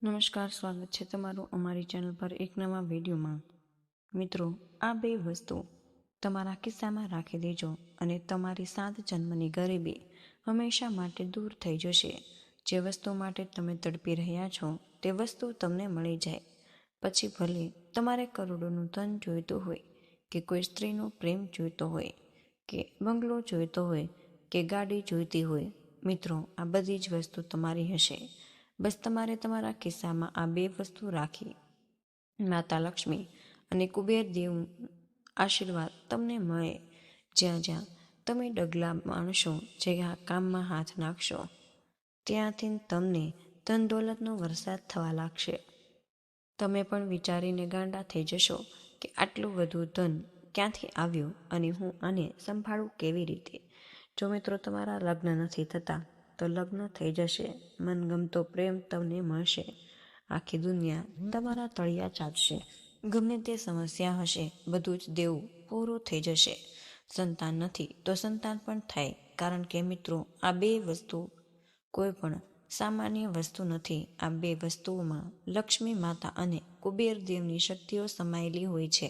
નમસ્કાર, સ્વાગત છે તમારું અમારી ચેનલ પર એક નવા વિડીયોમાં। મિત્રો, આ બે વસ્તુ તમારા ખિસ્સામાં રાખી દેજો અને તમારી 7 જન્મની ગરીબી હંમેશા માટે દૂર થઈ જશે। જે વસ્તુ માટે તમે તડપી રહ્યા છો તે વસ્તુ તમને મળી જાય। પછી ભલે તમારે કરોડોનું ધન જોઈતું હોય કે કોઈ સ્ત્રીનો પ્રેમ જોઈતો હોય કે બંગલો જોઈતો હોય કે ગાડી જોઈતી હોય, મિત્રો આ બધી જ વસ્તુ તમારી હશે। બસ તમારે તમારા ખિસ્સામાં આ બે વસ્તુ રાખી માતા લક્ષ્મી અને કુબેર દેવ આશીર્વાદ તમને મળે। જ્યાં જ્યાં તમે ડગલા માણશો, જે આ કામમાં હાથ નાખશો, ત્યાંથી તમને ધન દોલતનો વરસાદ થવા લાગશે। તમે પણ વિચારીને ગાંડા થઈ જશો કે આટલું વધુ ધન ક્યાંથી આવ્યું અને હું આને સંભાળું કેવી રીતે। જો મિત્રો તમારા લગ્ન નથી થતા તો લગ્ન થઈ જશે। મનગમતો પ્રેમ તમને મળશે। આખી દુનિયા તમારા તળિયા ચાટશે। ગમે તે સમસ્યા હશે બધું જ દેવું પૂરું થઈ જશે। સંતાન નથી તો સંતાન પણ થાય, કારણ કે મિત્રો આ બે વસ્તુ કોઈ પણ સામાન્ય વસ્તુ નથી। આ બે વસ્તુઓમાં લક્ષ્મી માતા અને કુબેર દેવની શક્તિઓ સમાયેલી હોય છે।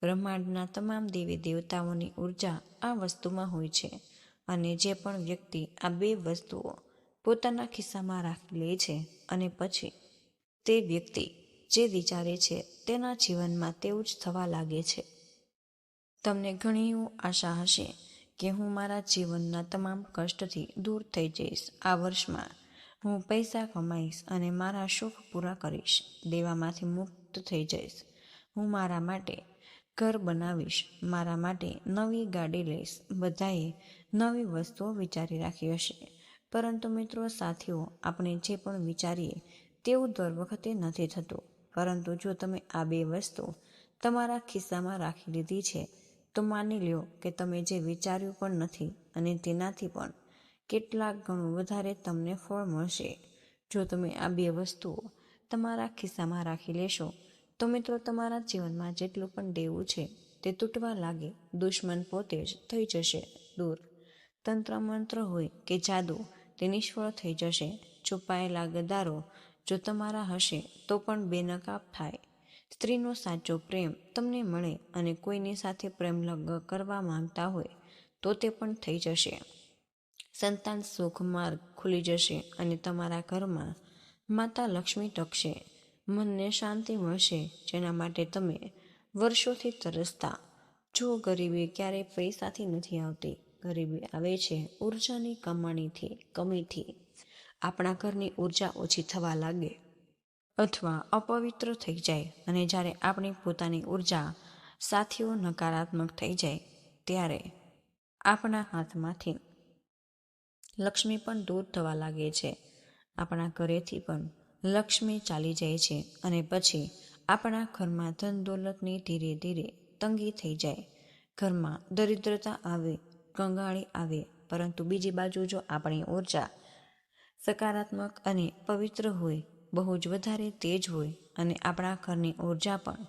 બ્રહ્માંડના તમામ દેવી દેવતાઓની ઉર્જા આ વસ્તુમાં હોય છે। અને જે પણ વ્યક્તિ આ બે વસ્તુઓ પોતાના ખિસ્સામાં રાખી લે છે અને પછી તે વ્યક્તિ જે વિચારે છે તેના જીવનમાં તેવું જ થવા લાગે છે। તમને ઘણી આશા હશે કે હું મારા જીવનના તમામ કષ્ટથી દૂર થઈ જઈશ। આ વર્ષમાં હું પૈસા કમાઈશ અને મારા શોખ પૂરા કરીશ, દેવામાંથી મુક્ત થઈ જઈશ। હું મારા માટે ઘર બનાવીશ, મારા માટે નવી ગાડી લઈશ। બધાએ નવી વસ્તુઓ વિચારી રાખી હશે, પરંતુ મિત્રો સાથીઓ, આપણે જે પણ વિચારીએ તેવું દર વખતે નથી થતું। પરંતુ જો તમે આ બે વસ્તુ તમારા ખિસ્સામાં રાખી લીધી છે તો માની લ્યો કે તમે જે વિચાર્યું પણ નથી અને તેનાથી પણ કેટલાક ગણું વધારે તમને ફળ મળશે। જો તમે આ બે વસ્તુઓ તમારા ખિસ્સામાં રાખી લેશો તો મિત્રો તમારા જીવનમાં જેટલું પણ દેવું છે તે તૂટવા લાગે। દુશ્મન પોતે જ થઈ જશે દૂર। તંત્ર મંત્ર હોય કે જાદુ તે નિષ્ફળ થઈ જશે। છુપાયેલા ગદ્દારો જો તમારા હશે તો પણ બેનકાબ થાય। સ્ત્રીનો સાચો પ્રેમ તમને મળે અને કોઈની સાથે પ્રેમ લગ્ન કરવા માંગતા હોય તો તે પણ થઈ જશે। સંતાન સુખ માર્ગ ખુલી જશે અને તમારા ઘરમાં માતા લક્ષ્મી ટકશે। મનને શાંતિ મળશે, જેના માટે તમે વર્ષોથી તરસતા। જો ગરીબી ક્યારેય પૈસાથી નથી આવતી, ગરીબી આવે છે ઉર્જાની કમીથી। આપણા ઘરની ઉર્જા ઓછી થવા લાગે અથવા અપવિત્ર થઈ જાય, અને જ્યારે આપણી પોતાની ઉર્જા સાથીઓ નકારાત્મક થઈ જાય ત્યારે આપણા હાથમાંથી લક્ષ્મી પણ દૂર થવા લાગે છે। આપણા ઘરેથી પણ લક્ષ્મી ચાલી જાય છે અને પછી આપણા ઘરમાં ધન દોલતની ધીરે ધીરે તંગી થઈ જાય। ઘરમાં દરિદ્રતા આવે, કંગાળી આવે। પરંતુ બીજી બાજુ જો આપણી ઉર્જા સકારાત્મક અને પવિત્ર હોય, બહુ જ વધારે તેજ હોય અને આપણા ઘરની ઉર્જા પણ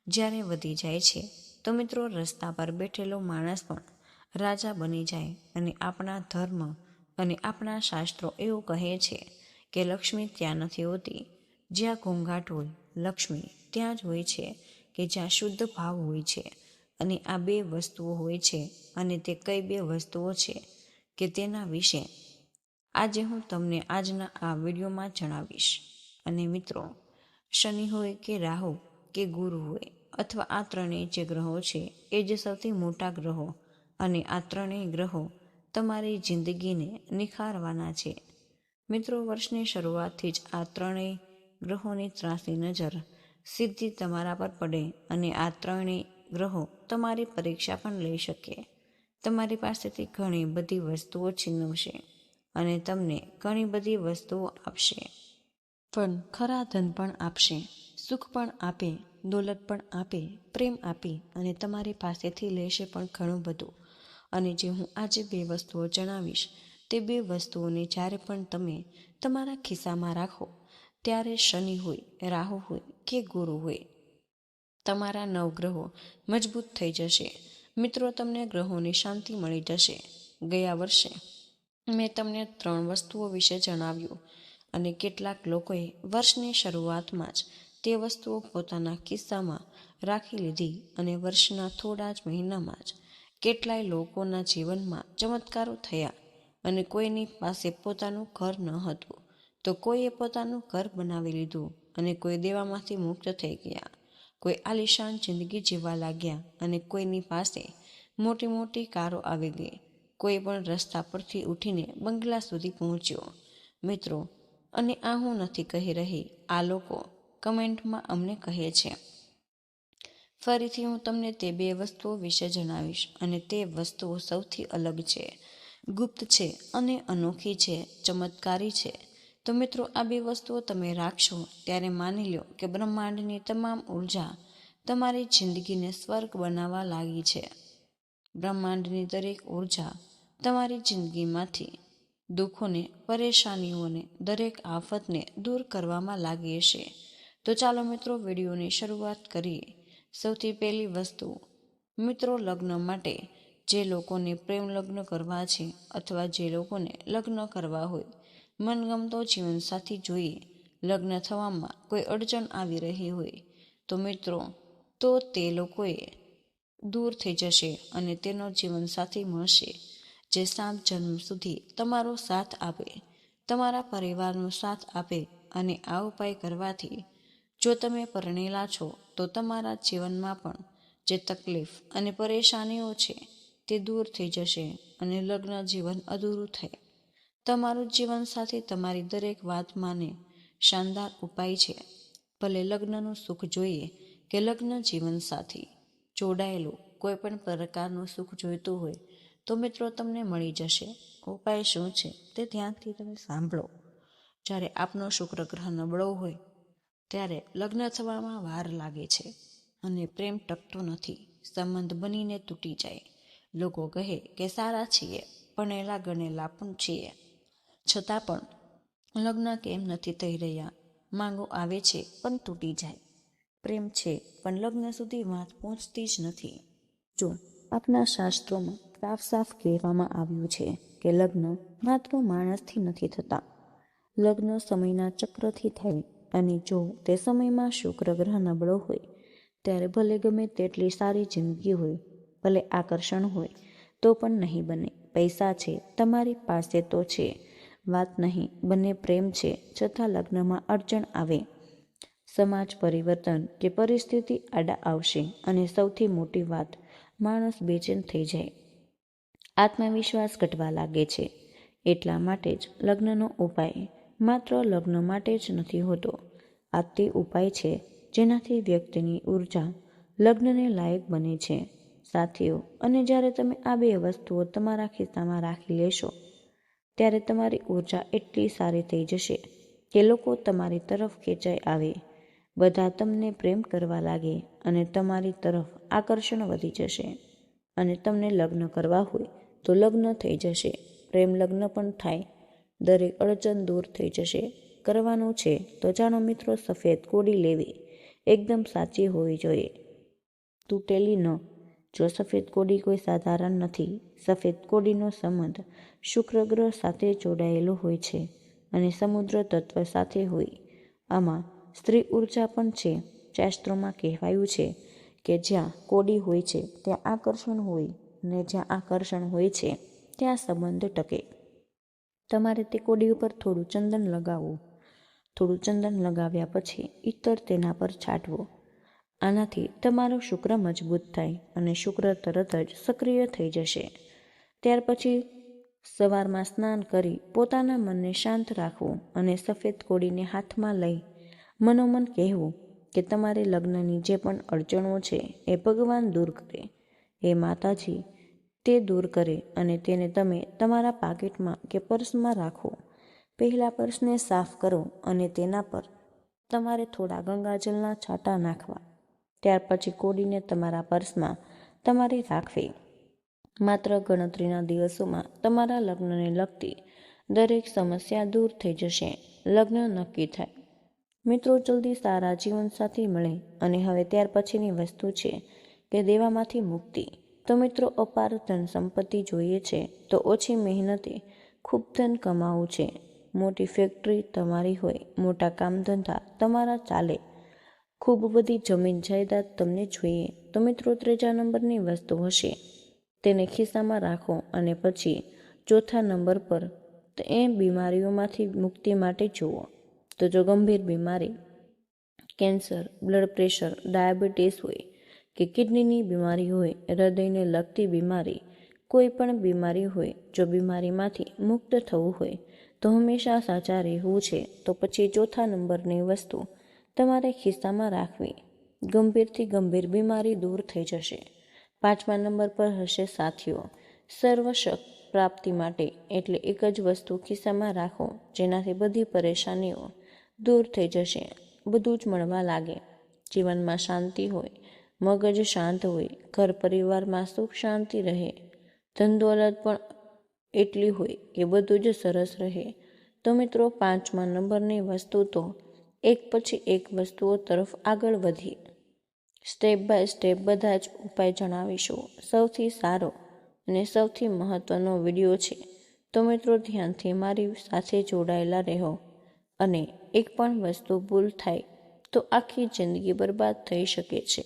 જ્યારે વધી જાય છે તો મિત્રો રસ્તા પર બેઠેલો માણસ પણ રાજા બની જાય। અને આપણા ધર્મ અને આપણા શાસ્ત્રો એવું કહે છે કે લક્ષ્મી ત્યાં નથી હોતી જ્યાં ઘોંઘાટ હોય, લક્ષ્મી ત્યાં જ હોય છે કે જ્યાં શુદ્ધ ભાવ હોય છે। અને આ બે વસ્તુઓ હોય છે, અને તે કઈ બે વસ્તુઓ છે કે તેના વિશે આજે હું તમને આજના આ વિડીયોમાં જણાવીશ। અને મિત્રો, શનિ હોય કે રાહુ કે ગુરુ હોય અથવા આ ત્રણેય જે ગ્રહો છે એ જ સૌથી મોટા ગ્રહો, અને આ ત્રણેય ગ્રહો તમારી જિંદગીને નિખારવાના છે। મિત્રો, વર્ષની શરૂઆતથી જ આ ત્રણેય ગ્રહોની ત્રાસી નજર સીધી તમારા પર પડે અને આ ત્રણેય ગ્રહો તમારી પરીક્ષા પણ લઈ શકે। તમારી પાસેથી ઘણી બધી વસ્તુઓ છીનવશે અને તમને ઘણી બધી વસ્તુઓ આપશે, પણ ખરા ધન પણ આપશે, સુખ પણ આપે, દોલત પણ આપે, પ્રેમ આપે અને તમારી પાસેથી લેશે પણ ઘણું બધું। અને જે હું આજે બે વસ્તુઓ જણાવીશ તે બે વસ્તુઓને જ્યારે પણ તમે તમારા ખિસ્સામાં રાખો ત્યારે શનિ હોય, રાહુ હોય કે ગુરુ હોય, તમારા નવગ્રહો મજબૂત થઈ જશે। મિત્રો, તમને ગ્રહોની શાંતિ મળી જશે। ગયા વર્ષે મેં તમને 3 વસ્તુઓ વિશે જણાવ્યું અને કેટલાક લોકોએ વર્ષની શરૂઆતમાં જ તે વસ્તુઓ પોતાના ખિસ્સામાં રાખી લીધી અને વર્ષના થોડા જ મહિનામાં જ કેટલાય લોકોના જીવનમાં ચમત્કારો થયા. અને કોઈની પાસે પોતાનું ઘર ન હતું તો કોઈએ પોતાનું ઘર બનાવી લીધું અને કોઈ દેવામાંથી મુક્ત થઈ ગયા. કોઈ આલિશાન જિંદગી જીવવા લાગ્યા અને કોઈની પાસે મોટી મોટી કારો આવી ગઈ. કોઈ પણ રસ્તા પરથી ઉઠીને બંગલા સુધી પહોંચ્યો. મિત્રો, અને આ હું નથી કહી રહી, આ લોકો કમેન્ટમાં અમને કહે છે. ફરીથી હું તમને તે 2 વસ્તુઓ વિશે જણાવીશ અને તે વસ્તુઓ સૌથી અલગ છે, ગુપ્ત છે અને અનોખી છે, ચમત્કારી છે. તો મિત્રો, આ 2 વસ્તુઓ તમે રાખશો ત્યારે માની લો કે બ્રહ્માંડની તમામ ઉર્જા તમારી જિંદગીને સ્વર્ગ બનાવવા લાગી છે. બ્રહ્માંડની દરેક ઉર્જા તમારી જિંદગીમાંથી દુઃખોને, પરેશાનીઓને, દરેક આફતને દૂર કરવામાં લાગી છે. તો ચાલો મિત્રો, વિડીયોની શરૂઆત કરીએ. સૌથી પહેલી વસ્તુ, મિત્રો, લગ્ન માટે જે લોકોને પ્રેમ લગ્ન કરવા છે અથવા જે લોકોને લગ્ન કરવા હોય, મનગમતો જીવનસાથી જોઈએ, લગ્ન થવામાં કોઈ અડચણ આવી રહી હોય તો મિત્રો, તો તે લોકોએ દૂર થઈ જશે અને તેનો જીવનસાથી મળશે જે 7 જન્મ સુધી તમારો સાથ આપે, તમારા પરિવારનો સાથ આપે. અને આ ઉપાય કરવાથી જો તમે પરણેલા છો તો તમારા જીવનમાં પણ જે તકલીફ અને પરેશાનીઓ છે તે દૂર થઈ જશે અને લગ્ન જીવન અધૂરું થાય. તમારું જીવનસાથી તમારી દરેક વાત માને. શાનદાર ઉપાય છે. ભલે લગ્નનું સુખ જોઈએ કે લગ્ન જીવનસાથી જોડાયેલું કોઈ પણ પ્રકારનું સુખ જોઈતું હોય તો મિત્રો તમને મળી જશે. ઉપાય શું છે તે ધ્યાનથી તમે સાંભળો. જ્યારે આપનો શુક્ર ગ્રહ નબળો હોય ત્યારે લગ્ન થવામાં વાર લાગે છે અને પ્રેમ ટકતો નથી, સંબંધ બનીને તૂટી જાય. લોકો કહે કે સારા છીએ, ભણેલા ગણેલા પણ છીએ, છતાં પણ લગ્ન કેમ નથી થઈ રહ્યા? માંગો આવે છે પણ તૂટી જાય. પ્રેમ છે પણ લગ્ન સુધી વાત પહોંચતી જ નથી. જો આપના શાસ્ત્રોમાં સાફ સાફ કહેવામાં આવ્યું છે કે લગ્ન માત્ર માણસથી નથી થતા, લગ્ન સમયના ચક્રથી થાય. અને જો તે સમયમાં શુક્ર ગ્રહ નબળો હોય ત્યારે ભલે ગમે તેટલી સારી જિંદગી હોય, ભલે આકર્ષણ હોય તો પણ નહીં બને. પૈસા છે તમારી પાસે તો છે, વાત નહીં બને. પ્રેમ છે છતાં લગ્નમાં અડચણ આવે, સમાજ પરિવર્તન કે પરિસ્થિતિ આડા આવશે અને સૌથી મોટી વાત, માણસ બેચેન થઈ જાય, આત્મવિશ્વાસ ઘટવા લાગે છે. એટલા માટે જ લગ્નનો ઉપાય માત્ર લગ્ન માટે જ નથી હોતો. આ તે ઉપાય છે જેનાથી વ્યક્તિની ઉર્જા લગ્નને લાયક બને છે. સાથીઓ, અને જ્યારે તમે આ 2 વસ્તુઓ તમારા ખિસ્સામાં રાખી લેશો ત્યારે તમારી ઉર્જા એટલી સારી થઈ જશે કે લોકો તમારી તરફ ખેંચાઈ આવે, બધા તમને પ્રેમ કરવા લાગે અને તમારી તરફ આકર્ષણ વધી જશે. અને તમને લગ્ન કરવા હોય તો લગ્ન થઈ જશે, પ્રેમ લગ્ન પણ થાય, દરેક અડચણ દૂર થઈ જશે. કરવાનું છે તો જાણો મિત્રો, સફેદ કોડી લેવી, એકદમ સાચી હોવી જોઈએ, તૂટેલી ન. જો સફેદ કોડી કોઈ સાધારણ નથી. સફેદ કોડીનો સંબંધ શુક્ર ગ્રહ સાથે જોડાયેલો હોય છે અને સમુદ્ર તત્વ સાથે હોય. આમાં સ્ત્રી ઉર્જા પણ છે. શાસ્ત્રોમાં કહેવાયું છે કે જ્યાં કોડી હોય છે ત્યાં આકર્ષણ હોય અને જ્યાં આકર્ષણ હોય છે ત્યાં સંબંધ ટકે. તમારે તે કોડી ઉપર થોડું ચંદન લગાવવું. થોડું ચંદન લગાવ્યા પછી ઇતર તેના પર છાંટવો. આનાથી તમારો શુક્ર મજબૂત થાય અને શુક્ર તરત જ સક્રિય થઈ જશે. ત્યાર પછી સવારમાં સ્નાન કરી પોતાના મનને શાંત રાખવું અને સફેદ કોડીને હાથમાં લઈ મનોમન કહેવું કે તમારે લગ્નની જે પણ અડચણો છે એ ભગવાન દૂર કરે, એ માતાજી તે દૂર કરે અને તેને તમે તમારા પાકીટમાં કે પર્સમાં રાખો. પહેલાં પર્સને સાફ કરો અને તેના પર તમારે થોડા ગંગાજળના છાંટા નાખવા. ત્યાર પછી કોડીને તમારા પર્સમાં તમારે રાખવી. માત્ર ગણતરીના દિવસોમાં તમારા લગ્નને લગતી દરેક સમસ્યા દૂર થઈ જશે. લગ્ન નક્કી થાય. મિત્રો, જલ્દી સારા જીવનસાથી મળે. અને હવે ત્યાર પછીની વસ્તુ છે કે દેવામાંથી મુક્તિ. તો મિત્રો, અપાર ધન સંપત્તિ જોઈએ છે તો ઓછી મહેનતે ખૂબ ધન કમાવું છે મોટી ફેક્ટરી તમારી હોય, મોટા કામ ધંધા તમારા ચાલે, ખૂબ બધી જમીન જાયદાદ તમને જોઈએ, તો મિત્રો 3જા નંબરની વસ્તુ હશે તેને ખિસ્સામાં રાખો. અને પછી 4થા નંબર પર એ બીમારીઓમાંથી મુક્તિ માટે જુઓ. તો જો ગંભીર બીમારી, કેન્સર, બ્લડ પ્રેશર, ડાયાબિટીસ હોય કે કિડનીની બીમારી હોય, હૃદયને લગતી બીમારી, કોઈ પણ બીમારી હોય, જો બીમારીમાંથી મુક્ત થવું હોય તો હંમેશા સાચા રહેવું છે, તો પછી 4થા નંબરની વસ્તુ તમારે ખિસ્સામાં રાખવી. ગંભીરથી ગંભીર બીમારી દૂર થઈ જશે. 5મા નંબર પર હશે સાથીઓ. સર્વશક પ્રાપ્તિ માટે એટલે એક જ વસ્તુ ખિસ્સામાં રાખો જેનાથી બધી પરેશાનીઓ દૂર થઈ જશે, બધું જ મળવા લાગે. જીવનમાં શાંતિ હોય, મગજ શાંત હોય, ઘર પરિવારમાં સુખ શાંતિ રહે, ધનદોલત પણ એટલી હોય કે બધું જ સરસ રહે. તો મિત્રો 5મા નંબરની વસ્તુ તો એક પછી એક વસ્તુઓ તરફ આગળ વધી સ્ટેપ બાય સ્ટેપ બધા જ ઉપાય જણાવીશું. સૌથી સારો અને સૌથી મહત્વનો વિડીયો છે, તો મિત્રો ધ્યાનથી મારી સાથે જોડાયેલા રહો. અને એક પણ વસ્તુ ભૂલ થાય તો આખી જિંદગી બરબાદ થઈ શકે છે.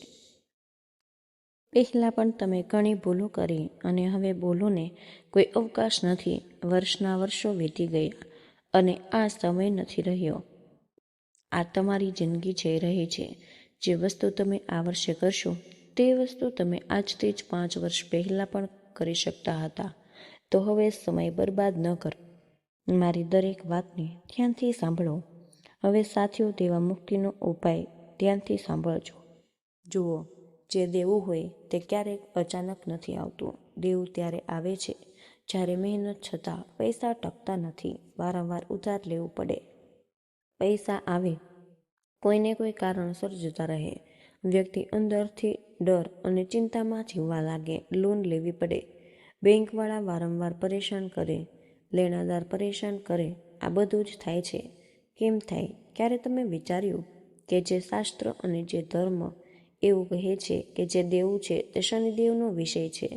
પહેલાં પણ તમે ઘણી ભૂલો કરી અને હવે ભૂલોને કોઈ અવકાશ નથી. વર્ષના વર્ષો વીતી ગયા અને આ સમય નથી રહ્યો. આ તમારી જિંદગી જઈ રહી છે. જે વસ્તુ તમે આ વર્ષે કરશો તે વસ્તુ તમે આજથી જ 5 વર્ષ પહેલાં પણ કરી શકતા હતા. તો હવે સમય બરબાદ ન કરો. મારી દરેક વાતને ધ્યાનથી સાંભળો. હવે સાથીઓ, દેવા મુક્તિનો ઉપાય ધ્યાનથી સાંભળજો. જુઓ, જે દેવું હોય તે ક્યારેક અચાનક નથી આવતું. દેવું ત્યારે આવે છે જ્યારે મહેનત છતાં પૈસા ટકતા નથી, વારંવાર ઉધાર લેવું પડે. પૈસા આવે કોઈને કોઈ કારણસર જતા રહે, વ્યક્તિ અંદરથી ડર અને ચિંતામાં જીવવા લાગે, લોન લેવી પડે, બેંકવાળા વારંવાર પરેશાન કરે, લેણાદાર પરેશાન કરે. આ બધું જ થાય છે. કેમ થાય? ક્યારે તમે વિચાર્યું કે જે શાસ્ત્ર અને જે ધર્મ એવું કહે છે કે જે દેવું છે તે શનિદેવનો વિષય છે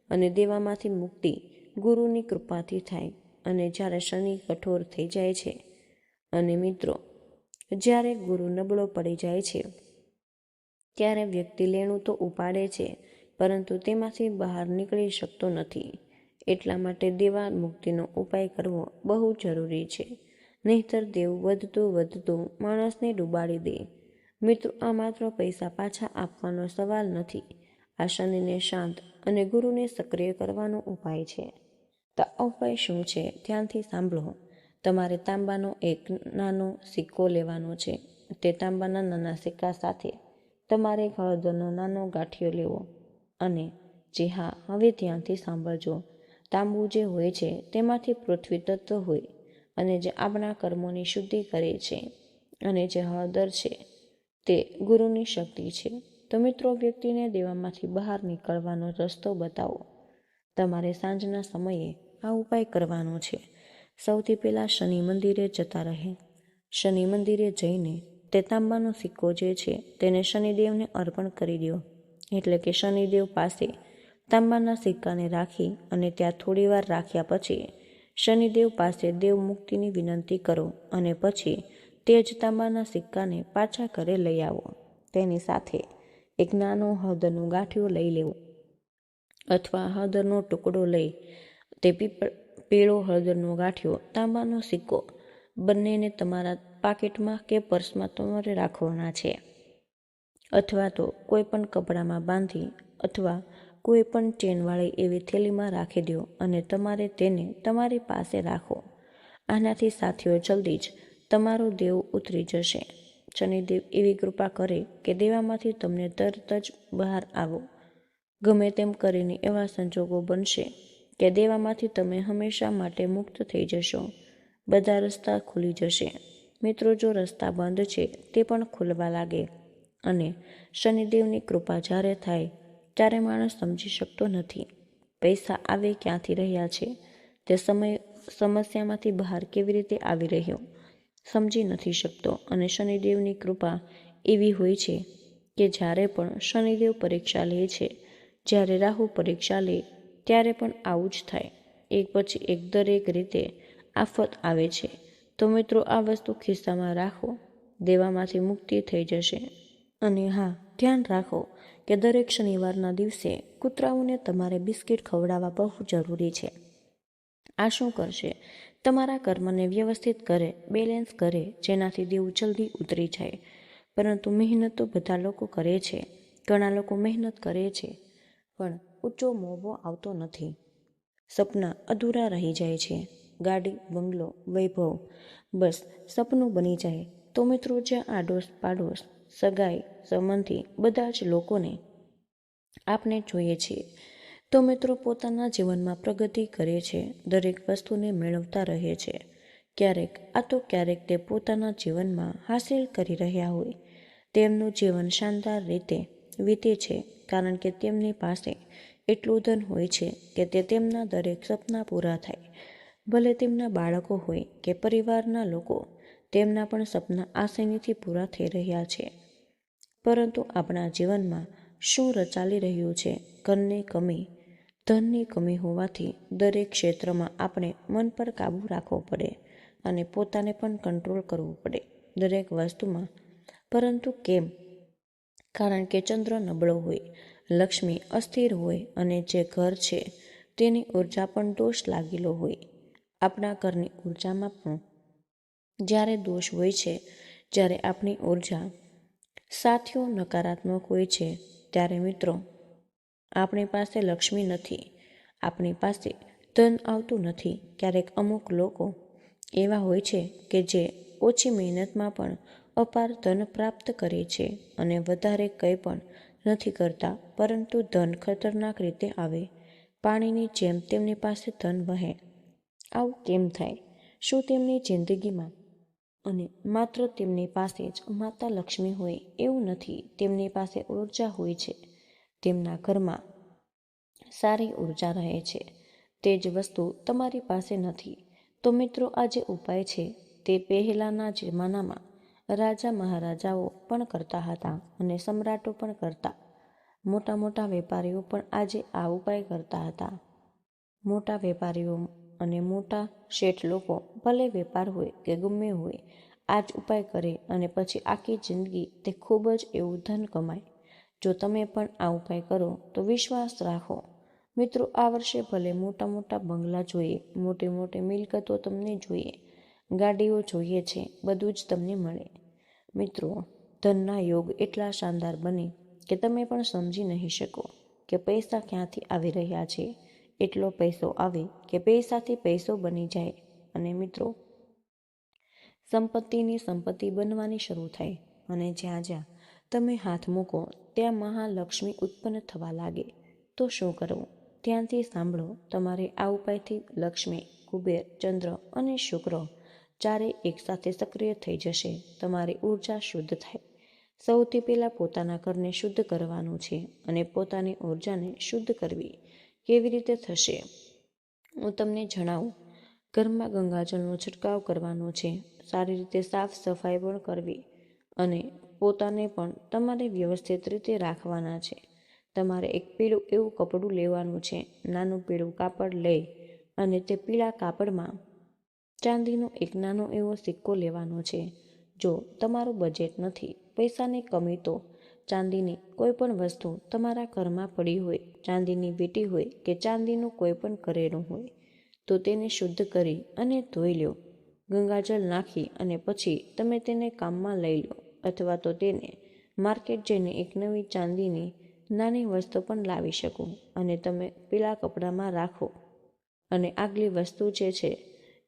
અને દેવામાંથી મુક્તિ ગુરુની કૃપાથી થાય. અને જ્યારે શનિ કઠોર થઈ જાય છે અને મિત્રો જ્યારે ગુરુ નબળો પડી જાય છે ત્યારે વ્યક્તિ લેણું તો ઉપાડે છે પરંતુ તેમાંથી બહાર નીકળી શકતો નથી. એટલા માટે દેવા મુક્તિનો ઉપાય કરવો બહુ જરૂરી છે. નહીંતર દેવું વધતું માણસને ડૂબાડી દે. મિત્રો, આ માત્ર પૈસા પાછા આપવાનો સવાલ નથી. આ શનિને શાંત અને ગુરુને સક્રિય કરવાનો ઉપાય છે. તો આ ઉપાય શું છે? ધ્યાનથી સાંભળો. તમારે તાંબાનો એક નાનો સિક્કો લેવાનો છે. તે તાંબાના નાના સિક્કા સાથે તમારે હળદરનો નાનો ગાંઠિયો લેવો. અને જી હા, હવે ધ્યાનથી સાંભળજો. તાંબુ જે હોય છે તેમાંથી પૃથ્વી તત્વ હોય અને જે આપણા કર્મોની શુદ્ધિ કરે છે. અને જે હળદર છે તે ગુરુની શક્તિ છે. તો મિત્રો, વ્યક્તિને દેવામાંથી બહાર નીકળવાનો રસ્તો બતાવો. તમારે સાંજના સમયે આ ઉપાય કરવાનો છે. સૌથી પહેલાં શનિ મંદિરે જતા રહે. શનિ મંદિરે જઈને તે તાંબાનો સિક્કો જે છે તેને શનિદેવને અર્પણ કરી દો. એટલે કે શનિદેવ પાસે તાંબાના સિક્કાને રાખી અને ત્યાં થોડીવાર રાખ્યા પછી શનિદેવ પાસે દેવ મુક્તિની વિનંતી કરો અને પછી તે જ તાંબાના સિક્કાને પાછા ઘરે લઈ આવો. તેની સાથે એક નાનો હળદરનો ગાંઠિયો લઈ લેવો અથવા હળદરનો ટુકડો લઈ તે પીળો હળદરનો ગાંઠિયો, તાંબાનો સિક્કો બંનેને તમારા પાકીટમાં કે પર્સમાં તમારે રાખવાના છે. અથવા તો કોઈ પણ કપડામાં બાંધી અથવા કોઈ પણ ચેનવાળી એવી થેલીમાં રાખી દો અને તમારે તેને તમારી પાસે રાખો. આનાથી સાથીઓ જલ્દી જ તમારો દેવ ઉતરી જશે. શનિદેવ એવી કૃપા કરે કે દેવામાંથી તમને તરત જ બહાર આવો. ગમે તેમ કરીને એવા સંજોગો બનશે કે દેવામાંથી તમે હંમેશા માટે મુક્ત થઈ જશો. બધા રસ્તા ખુલી જશે. મિત્રો, જો રસ્તા બંધ છે તે પણ ખુલવા લાગે. અને શનિદેવની કૃપા જ્યારે થાય ત્યારે માણસ સમજી શકતો નથી પૈસા આવે ક્યાંથી રહ્યા છે, તે સમસ્યામાંથી બહાર કેવી રીતે આવી રહ્યો સમજી નથી શકતો. અને શનિદેવની કૃપા એવી હોય છે કે જ્યારે પણ શનિદેવ પરીક્ષા લે છે, જ્યારે રાહુ પરીક્ષા લે ત્યારે પણ આવું જ થાય. એક પછી એક દરેક રીતે આફત આવે છે. તો મિત્રો આ વસ્તુ ખિસ્સામાં રાખો, દેવામાંથી મુક્તિ થઈ જશે. અને હા, ધ્યાન રાખો કે દરેક શનિવારના દિવસે કૂતરાઓને તમારે બિસ્કિટ ખવડાવવા બહુ જરૂરી છે. આ શું કરશે? તમારા કર્મને વ્યવસ્થિત કરે, બેલેન્સ કરે, જેનાથી દેવું જલ્દી ઉતરી જાય. પરંતુ મહેનત તો બધા લોકો કરે છે. ઘણા લોકો મહેનત કરે છે, પણ ઊંચો મોભો આવતો નથી. સપના અધૂરા રહી જાય છે. ગાડી, બંગલો, વૈભવ બસ સપનું બની જાય. તો મિત્રો, જ્યાં આડોશ પાડોશ, સગાઈ સંબંધી બધા જ લોકોને આપણે જોઈએ છીએ, તો મિત્રો પોતાના જીવનમાં પ્રગતિ કરે છે, દરેક વસ્તુને મેળવતા રહે છે. ક્યારેક ક્યારેક તે પોતાના જીવનમાં હાસિલ કરી રહ્યા હોય. તેમનું જીવન શાનદાર રીતે વીતે છે, કારણ કે તેમની પાસે એટલું ધન હોય છે કે તે તેમના દરેક સપના પૂરા થાય. ભલે તેમના બાળકો હોય કે પરિવારના લોકો, તેમના પણ સપના આસાનીથી પૂરા થઈ રહ્યા છે. પરંતુ આપણા જીવનમાં શું ચાલી રહ્યું છે? ઘરની કમી, ધનની કમી હોવાથી દરેક ક્ષેત્રમાં આપણે મન પર કાબૂ રાખવો પડે અને પોતાને પણ કંટ્રોલ કરવું પડે દરેક વસ્તુમાં. પરંતુ કેમ? કારણ કે ચંદ્ર નબળો હોય, લક્ષ્મી અસ્થિર હોય અને જે ઘર છે તેની ઉર્જા પણ દોષ લાગેલો હોય. આપણા ઘરની ઉર્જામાં પણ જ્યારે દોષ હોય છે, જ્યારે આપણી ઉર્જા સાથીઓ નકારાત્મક હોય છે, ત્યારે મિત્રો આપણી પાસે લક્ષ્મી નથી, આપણી પાસે ધન આવતું નથી. ક્યારેક અમુક લોકો એવા હોય છે કે જે ઓછી મહેનતમાં પણ અપાર ધન પ્રાપ્ત કરે છે અને વધારે કંઈ પણ નથી કરતા, પરંતુ ધન ખતરનાક રીતે આવે. પાણીની જેમ તેમની પાસે ધન વહે. આવું કેમ થાય? શું તેમની જિંદગીમાં અને માત્ર તેમની પાસે જ માતા લક્ષ્મી હોય એવું નથી? તેમની પાસે ઉર્જા હોય છે, તેમના ઘરમાં સારી ઉર્જા રહે છે. તે જ વસ્તુ તમારી પાસે નથી. તો મિત્રો, આ જે ઉપાય છે તે પહેલાના જમાનામાં રાજા મહારાજાઓ પણ કરતા હતા અને સમ્રાટો પણ કરતા. મોટા મોટા વેપારીઓ પણ આજે આ ઉપાય કરતા હતા. મોટા વેપારીઓ અને મોટા શેઠ લોકો, ભલે વેપાર હોય કે ગમે હોય, આ જ ઉપાય કરે અને પછી આખી જિંદગી તે ખૂબ જ એવું ધન કમાય. જો તમે પણ આ ઉપાય કરો તો વિશ્વાસ રાખો મિત્રો, આ વર્ષે ભલે મોટા મોટા બંગલા જોઈએ, મોટી મોટી મિલકતો તમને જોઈએ, ગાડીઓ જોઈએ છે, બધું જ તમને મળે. મિત્રો, ધનના યોગ એટલા શાનદાર બને કે તમે પણ સમજી નહીં શકો કે પૈસા ક્યાંથી આવી રહ્યા છે. એટલો પૈસો આવે કે પૈસાથી પૈસો બની જાય અને મિત્રો સંપત્તિની સંપત્તિ બનવાની શરૂ થાય. અને જ્યાં જ્યાં તમે હાથ મૂકો ત્યાં મહાલક્ષ્મી ઉત્પન્ન થવા લાગે. તો શું કરવું? ત્યાંથી સાંભળો. તમારે આ ઉપાયથી લક્ષ્મી, કુબેર, ચંદ્ર અને શુક્ર ચારે એકસાથે સક્રિય થઈ જશે. તમારી ઉર્જા શુદ્ધ થાય. સૌથી પહેલાં પોતાના ઘરને શુદ્ધ કરવાનું છે અને પોતાની ઉર્જાને શુદ્ધ કરવી. કેવી રીતે થશે હું તમને જણાવું. ઘરમાં ગંગાજળનો છંટકાવ કરવાનો છે, સારી રીતે સાફ સફાઈ પણ કરવી અને પોતાને પણ તમારે વ્યવસ્થિત રીતે રાખવાના છે. તમારે એક પીળું એવું કપડું લેવાનું છે, નાનું પીળું કાપડ લઈ અને તે પીળા કાપડમાં ચાંદીનો એક નાનો એવો સિક્કો લેવાનો છે. જો તમારું બજેટ નથી, પૈસાની કમી, તો ચાંદીની કોઈ પણ વસ્તુ તમારા ઘરમાં પડી હોય, ચાંદીની વીંટી હોય કે ચાંદીનું કોઈ પણ કરેલું હોય, તો તેને શુદ્ધ કરી અને ધોઈ લો. ગંગાજળ નાખી અને પછી તમે તેને કામમાં લઈ લો, અથવા તો તેને માર્કેટ જઈને એક નવી ચાંદીની નાની વસ્તુ પણ લાવી શકો અને તમે પીળા કપડામાં રાખો. અને આગલી વસ્તુ જે છે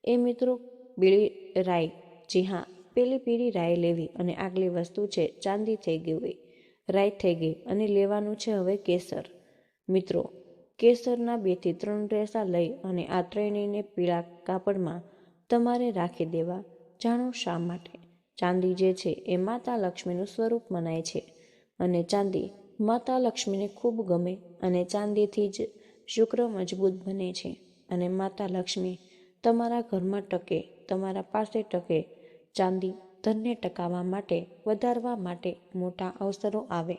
એ મિત્રો પીળી રાઈ. જી હા, પેલી પીળી રાઈ લેવી. અને આગલી વસ્તુ છે ચાંદી થઈ ગઈ હોય, રાઈ થઈ ગઈ, અને લેવાનું છે હવે કેસર. મિત્રો, કેસરના 2 થી 3 રેસા લઈ અને આ ત્રણેયને પીળા કાપડમાં તમારે રાખી દેવા. જાણો શા માટે? ચાંદી જે છે એ માતા લક્ષ્મીનું સ્વરૂપ મનાય છે અને ચાંદી માતા લક્ષ્મીને ખૂબ ગમે અને ચાંદીથી જ શુક્ર મજબૂત બને છે અને માતા લક્ષ્મી તમારા ઘરમાં ટકે, તમારા પાસે ટકે. ચાંદી ધનને ટકાવવા માટે, વધારવા માટે મોટા અવસરો આવે.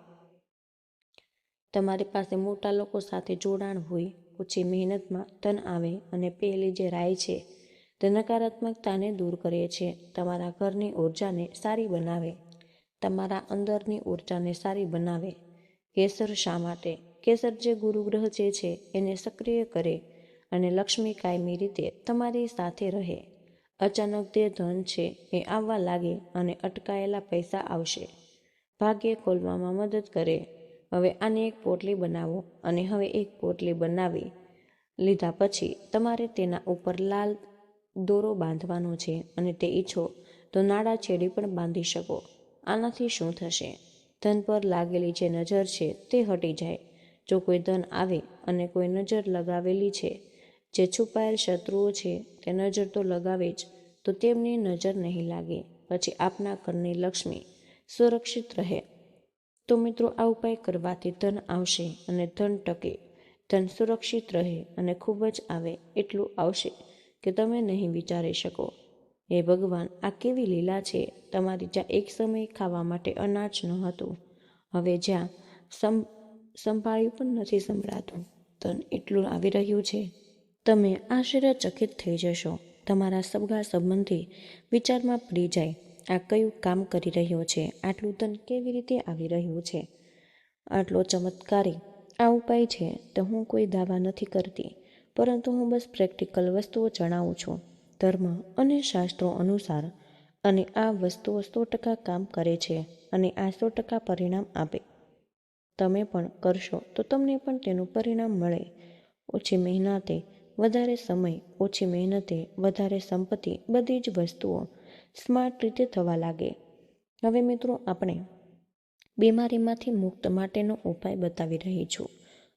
તમારી પાસે મોટા લોકો સાથે જોડાણ હોય, ઓછી મહેનતમાં ધન આવે. અને પહેલી જે રાઈ છે તે નકારાત્મકતાને દૂર કરે છે, તમારા ઘરની ઉર્જાને સારી બનાવે, તમારા અંદરની ઉર્જાને સારી બનાવે. કેસર શા માટે? કેસર જે ગુરુ ગ્રહ જે છે એને સક્રિય કરે અને લક્ષ્મી કાયમી રીતે તમારી સાથે રહે. અચાનક જે ધન છે એ આવવા લાગે અને અટકાયેલા પૈસા આવશે. ભાગ્ય ખોલવામાં મદદ કરે. હવે આની એક પોટલી બનાવો અને હવે એક પોટલી બનાવી લીધા પછી તમારે તેના ઉપર લાલ દોરો બાંધવાનો છે અને તે ઈચ્છો તો નાળા છેડી પણ બાંધી શકો. આનાથી શું થશે? ધન પર લાગેલી જે નજર છે તે હટી જાય. જો કોઈ ધન આવે અને કોઈ નજર લગાવેલી છે, જે છુપાયેલ શત્રુઓ છે તે નજર તો લગાવે જ, તો તેમની નજર નહીં લાગે. પછી આપના ઘરની લક્ષ્મી સુરક્ષિત રહે. તો મિત્રો, આ ઉપાય કરવાથી ધન આવશે અને ધન ટકે, ધન સુરક્ષિત રહે અને ખૂબ જ આવે એટલું આવશે કે તમે નહીં વિચારી શકો. હે ભગવાન, આ કેવી લીલા છે! તમારી જ્યાં એક સમય ખાવા માટે અનાજ ન હતું, હવે જ્યાં સંભાળ્યું પણ નથી સંભળાતું, ધન એટલું આવી રહ્યું છે, તમે આશ્ચર્યચકિત થઈ જશો. તમારા સગા સંબંધી વિચારમાં પડી જાય, આ કયું કામ કરી રહ્યો છે? આટલું ધન કેવી રીતે આવી રહ્યું છે? આટલો ચમત્કારી આ ઉપાય છે. તો હું કોઈ દાવા નથી કરતી, પરંતુ હું બસ પ્રેક્ટિકલ વસ્તુઓ જણાવું છું ધર્મ અને શાસ્ત્રો અનુસાર. અને આ વસ્તુઓ 100% કામ કરે છે અને આ 100% પરિણામ આપે. તમે પણ કરશો તો તમને પણ તેનું પરિણામ મળે. ઓછી મહેનતે વધારે સમય, ઓછી મહેનતે વધારે સંપત્તિ, બધી જ વસ્તુઓ સ્માર્ટ રીતે થવા લાગે. હવે મિત્રો, આપણે બીમારીમાંથી મુક્ત માટેનો ઉપાય બતાવી રહી છું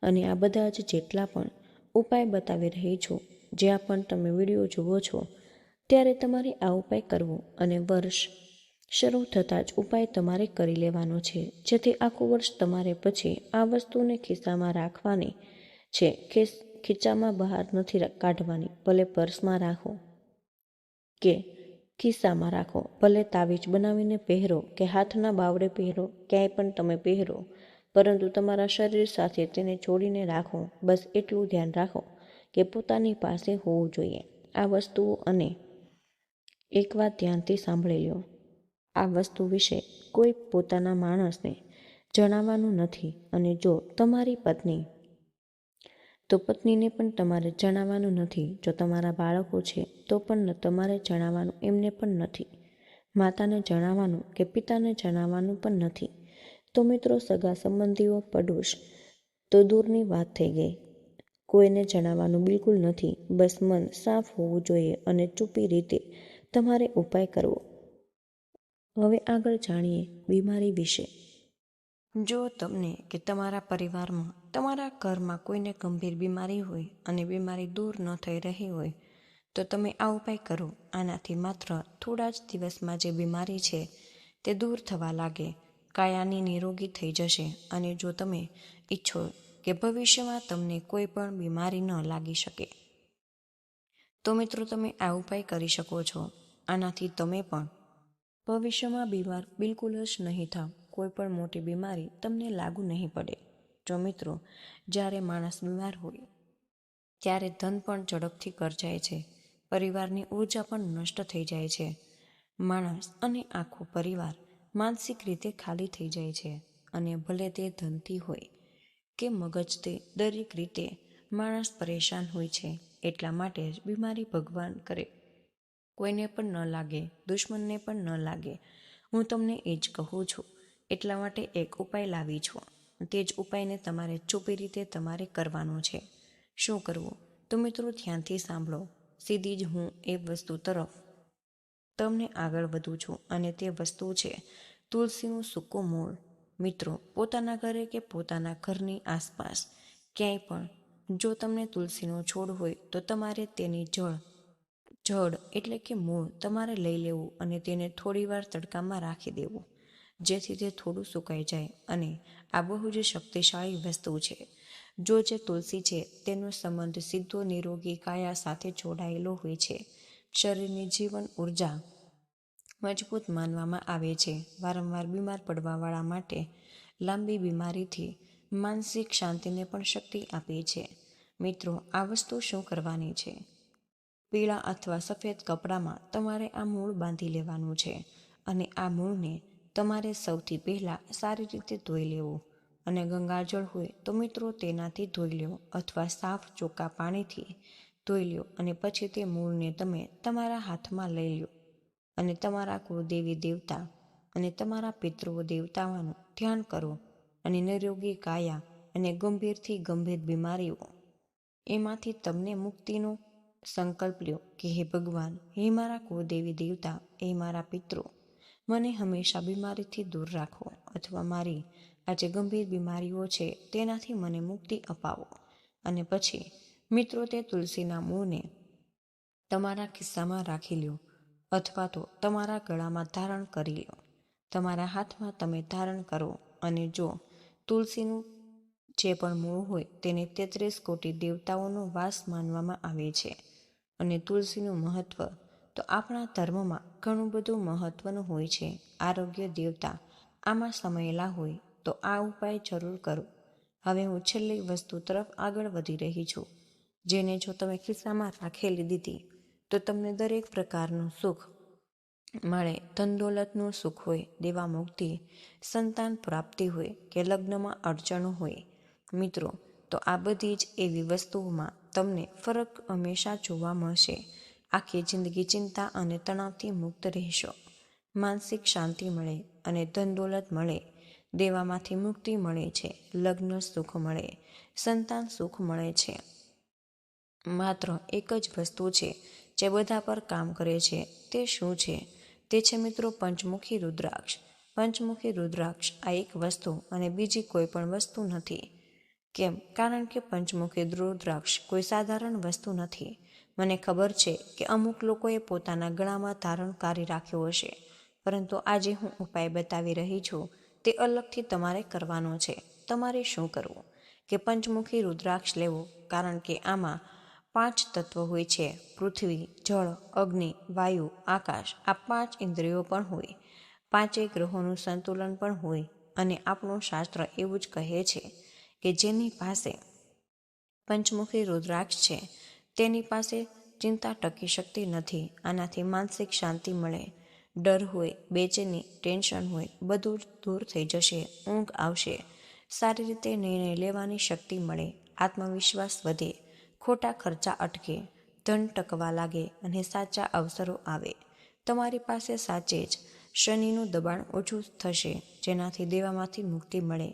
અને આ બધા જ જેટલા પણ ઉપાય બતાવી રહી છું, જ્યાં પણ તમે વિડીયો જુઓ છો ત્યારે તમારે આ ઉપાય કરવો અને વર્ષ શરૂ થતાં જ ઉપાય તમારે કરી લેવાનો છે, જેથી આખું વર્ષ તમારે પછી આ વસ્તુને ખિસ્સામાં રાખવાની છે. ખીચામાં બહાર નથી કાઢવાની. ભલે પર્સમાં રાખો કે ખિસ્સામાં રાખો, ભલે તાવીજ બનાવીને પહેરો કે હાથના બાવડે પહેરો, ક્યાંય પણ તમે પહેરો, પરંતુ તમારા શરીર સાથે તેને જોડીને રાખો. બસ એટલું ધ્યાન રાખો કે પોતાની પાસે હોવું જોઈએ આ વસ્તુઓ. અને એક વાત ધ્યાનથી સાંભળી લો, આ વસ્તુ વિશે કોઈ પોતાના માણસને જણાવવાનું નથી. અને જો તમારી પત્ની, તો પત્નીને પણ તમારે જણાવવાનું નથી. જો તમારા બાળકો છે તો પણ તમારે જણાવવાનું એમને પણ નથી. માતાને જણાવવાનું કે પિતાને જણાવવાનું પણ નથી. તો મિત્રો, સગા સંબંધીઓ, પડોશ તો દૂરની વાત થઈ ગઈ. કોઈને જણાવવાનું બિલકુલ નથી. બસ મન સાફ હોવું જોઈએ અને ચૂપી રીતે તમારે ઉપાય કરવો. હવે આગળ જાણીએ બીમારી વિશે. જો તમને કે તમારા પરિવારમાં, તમારા ઘરમાં કોઈને ગંભીર બીમારી હોય અને બીમારી દૂર ન થઈ રહી હોય, તો તમે આ ઉપાય કરો. આનાથી માત્ર થોડા જ દિવસમાં જે બીમારી છે તે દૂર થવા લાગે, કાયાની નિરોગી થઈ જશે. અને જો તમે ઈચ્છો કે ભવિષ્યમાં તમને કોઈ પણ બીમારી ન લાગી શકે, તો મિત્રો તમે આ ઉપાય કરી શકો છો. આનાથી તમે પણ ભવિષ્યમાં બીમાર બિલકુલ જ નહીં થાવ. કોઈ પણ મોટી બીમારી તમને લાગુ નહીં પડે. જો મિત્રો, જ્યારે માણસ બીમાર હોય ત્યારે ધન પણ ઝડપથી કરજાય છે, પરિવારની ઉર્જા પણ નષ્ટ થઈ જાય છે. માણસ અને આખો પરિવાર માનસિક રીતે ખાલી થઈ જાય છે. અને ભલે તે ધનથી હોય કે મગજથી, દરેક રીતે માણસ પરેશાન હોય છે. એટલા માટે જ બીમારી ભગવાન કરે કોઈને પણ ન લાગે, દુશ્મનને પણ ન લાગે. હું તમને એ જ કહું છું. એટલા માટે એક ઉપાય લાવી છું. તે જ ઉપાયને તમારે છુપી રીતે તમારે કરવાનો છે. શું કરવું? તો મિત્રો, ધ્યાનથી સાંભળો. સીધી જ હું એ વસ્તુ તરફ તમને આગળ વધું છું અને તે વસ્તુ છે તુલસીનું સૂકું મૂળ. મિત્રો, પોતાના ઘરે કે પોતાના ઘરની આસપાસ ક્યાંય પણ જો તમને તુલસીનો છોડ હોય તો તમારે તેની જડ એટલે કે મૂળ તમારે લઈ લેવું અને તેને થોડીવાર તડકામાં રાખી દેવું, જેથી તે થોડું સુકાઈ જાય. અને આ બહુ જ શક્તિશાળી વસ્તુ છે. જો જે તુલસી છે તેનો સંબંધ સીધો નિરોગી કાયા સાથે જોડાયેલો હોય છે. શરીરની જીવન ઉર્જા મજબૂત માનવામાં આવે છે. વારંવાર બીમાર પડવાવાળા માટે લાંબી બીમારીથી માનસિક શાંતિને પણ શક્તિ આપે છે. મિત્રો, આ વસ્તુ શું કરવાની છે? પીળા અથવા સફેદ કપડામાં તમારે આ મૂળ બાંધી લેવાનું છે અને આ મૂળને તમારે સૌથી પહેલાં સારી રીતે ધોઈ લેવું અને ગંગાજળ હોય તો મિત્રો તેનાથી ધોઈ લો અથવા સાફ ચોખ્ખા પાણીથી ધોઈ લો અને પછી તે મૂળને તમે તમારા હાથમાં લઈ લો અને તમારા કુળદેવી દેવતા અને તમારા પિતૃ દેવતાઓનું ધ્યાન કરો અને નિરોગી કાયા અને ગંભીરથી ગંભીર બીમારીઓ એમાંથી તમને મુક્તિનો સંકલ્પ લ્યો કે હે ભગવાન, હે મારા કુળદેવી દેવતા, હે મારા પિતૃ, મને હંમેશા બીમારીથી દૂર રાખો અથવા મારી આ જે ગંભીર બીમારીઓ છે તેનાથી મને મુક્તિ અપાવો. અને પછી મિત્રો તે તુલસીના મૂળને તમારા ખિસ્સામાં રાખી લ્યો અથવા તો તમારા ગળામાં ધારણ કરી લો. તમારા હાથમાં તમે ધારણ કરો અને જો તુલસીનું જે પણ મૂળ હોય તેને 33 કોટી દેવતાઓનો વાસ માનવામાં આવે છે. અને તુલસીનું મહત્વ તો આપણા ધર્મમાં ઘણું બધું મહત્વનું હોય છે. આરોગ્ય દેવતા આમાં સમાયેલા હોય તો આ ઉપાય જરૂર કરો. હવે હું છેલ્લી વસ્તુ તરફ આગળ વધી રહી છું, જેને જો તમે ખિસ્સામાં રાખેલી દીધી તો તમને દરેક પ્રકારનું સુખ મળે. ધન દોલતનું સુખ હોય, દેવા મુક્તિ, સંતાન પ્રાપ્તિ હોય કે લગ્નમાં અડચણો હોય મિત્રો, તો આ બધી જ એવી વસ્તુઓમાં તમને ફરક હંમેશા જોવા મળશે. આખી જિંદગી ચિંતા અને તણાવથી મુક્ત રહેશો. માનસિક શાંતિ મળે અને ધન દોલત મળે. દેવામાંથી મુક્તિ મળે છે. લગ્ન સુખ મળે, સંતાન સુખ મળે છે. માત્ર એક જ વસ્તુ છે જે બધા પર કામ કરે છે. તે શું છે? તે છે મિત્રો પંચમુખી રુદ્રાક્ષ. પંચમુખી રુદ્રાક્ષ આ એક વસ્તુ અને બીજી કોઈ પણ વસ્તુ નથી. કેમ? કારણ કે પંચમુખી રુદ્રાક્ષ કોઈ સાધારણ વસ્તુ નથી. મને ખબર છે કે અમુક લોકોએ પોતાના ગળામાં ધારણ કરી રાખ્યો હશે, પરંતુ આજે હું ઉપાય બતાવી રહી છું તે અલગથી તમારે કરવાનો છે. તમારે શું કરવું કે પંચમુખી રુદ્રાક્ષ લેવો, કારણ કે આમાં 5 તત્વ હોય છે. પૃથ્વી, જળ, અગ્નિ, વાયુ, આકાશ. આ 5 ઇન્દ્રિયો પણ હોય. 5 ગ્રહોનું સંતુલન પણ હોય. અને આપણું શાસ્ત્ર એવું જ કહે છે કે જેની પાસે પંચમુખી રુદ્રાક્ષ છે તેની પાસે ચિંતા ટકી શકતી નથી. આનાથી માનસિક શાંતિ મળે. ડર હોય, બેચેની, ટેન્શન હોય, બધું દૂર થઈ જશે. ઊંઘ આવશે. સારી રીતે નિર્ણય લેવાની શક્તિ મળે. આત્મવિશ્વાસ વધે. ખોટા ખર્ચા અટકે. ધન ટકવા લાગે અને સાચા અવસરો આવે. તમારી પાસે સાચે જ શનિનું દબાણ ઓછું થશે, જેનાથી દેવામાંથી મુક્તિ મળે.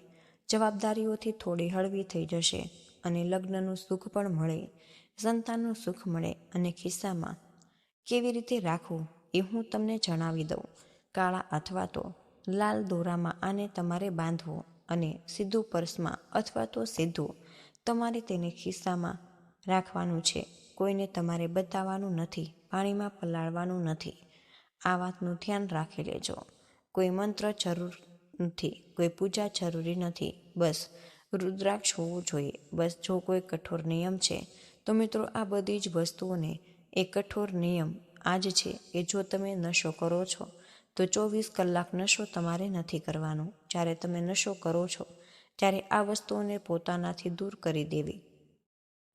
જવાબદારીઓથી થોડી હળવી થઈ જશે અને લગ્નનું સુખ પણ મળે. સંતાનનું સુખ મળે. અને ખિસ્સામાં કેવી રીતે રાખવું એ હું તમને જણાવી દઉં. કાળા અથવા તો લાલ દોરામાં આને તમારે બાંધવો અને સીધું પર્સમાં અથવા તો સીધું તમારે તેને ખિસ્સામાં રાખવાનું છે. કોઈને તમારે બતાવવાનું નથી. પાણીમાં પલાળવાનું નથી. આ વાતનું ધ્યાન રાખી લેજો. કોઈ મંત્ર જરૂર નથી, કોઈ પૂજા જરૂરી નથી. બસ રુદ્રાક્ષ હોવું જોઈએ. બસ જો કોઈ કઠોર નિયમ છે તો મિત્રો આ બધી જ વસ્તુઓને એક કઠોર નિયમ આ જ છે કે જો તમે નશો કરો છો તો 24 કલાક નશો તમારે નથી કરવાનો. જ્યારે તમે નશો કરો છો ત્યારે આ વસ્તુઓને પોતાનાથી દૂર કરી દેવી.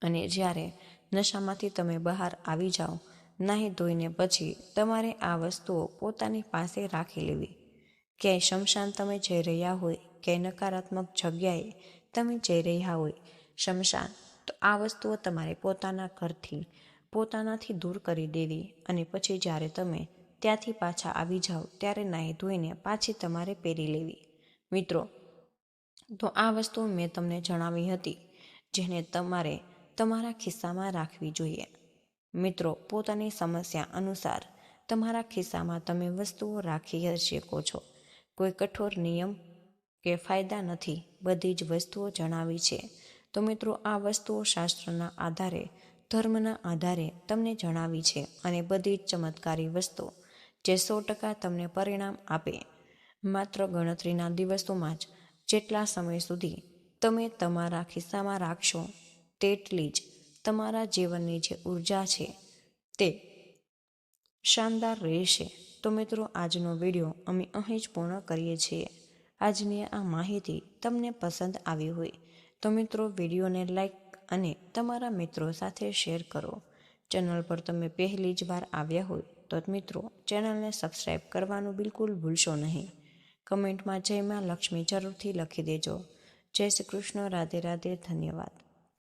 અને જ્યારે નશામાંથી તમે બહાર આવી જાઓ, નાહી ધોઈને પછી તમારે આ વસ્તુઓ પોતાની પાસે રાખી લેવી. ક્યાંય શમશાન તમે જઈ રહ્યા હોય, ક્યાંય નકારાત્મક જગ્યાએ તમે જઈ રહ્યા હોય શમશાન, તો આ વસ્તુઓ તમારે પોતાના ઘરથી પોતાનાથી દૂર કરી દેવી. અને પછી જ્યારે તમે ત્યાંથી પાછા આવી જાઓ ત્યારે નાહી ધોઈને પાછી તમારે પહેરી લેવી. મિત્રો, તો આ વસ્તુ મેં તમને જણાવી હતી જેને તમારે તમારા ખિસ્સામાં રાખવી જોઈએ. મિત્રો, પોતાની સમસ્યા અનુસાર તમારા ખિસ્સામાં તમે વસ્તુઓ રાખી શકો છો. કોઈ કઠોર નિયમ કે ફાયદા નથી. બધી જ વસ્તુઓ જણાવી છે. તો મિત્રો, આ વસ્તુઓ શાસ્ત્રના આધારે, ધર્મના આધારે તમને જણાવી છે. અને બધી જ ચમત્કારી વસ્તુ જે 100% તમને પરિણામ આપે. માત્ર ગણતરીના દિવસોમાં જ જેટલા સમય સુધી તમે તમારા ખિસ્સામાં રાખશો તેટલી જ તમારા જીવનની જે ઉર્જા છે તે શાનદાર રહેશે. તો મિત્રો, આજનો વિડીયો અમે અહીં જ પૂર્ણ કરીએ છીએ. આજની આ માહિતી તમને પસંદ આવી હોય તો મિત્રો વિડીયોને લાઈક અને તમારા મિત્રો સાથે શેર કરો, ચેનલ પર તમે પહેલી જ વાર આવ્યા હોય તો મિત્રો ચેનલને સબસ્ક્રાઈબ કરવાનું બિલકુલ ભૂલશો નહીં. કમેન્ટમાં જય માં લક્ષ્મી જરૂરથી લખી દેજો. જય શ્રી કૃષ્ણ. રાધે રાધે. ધન્યવાદ.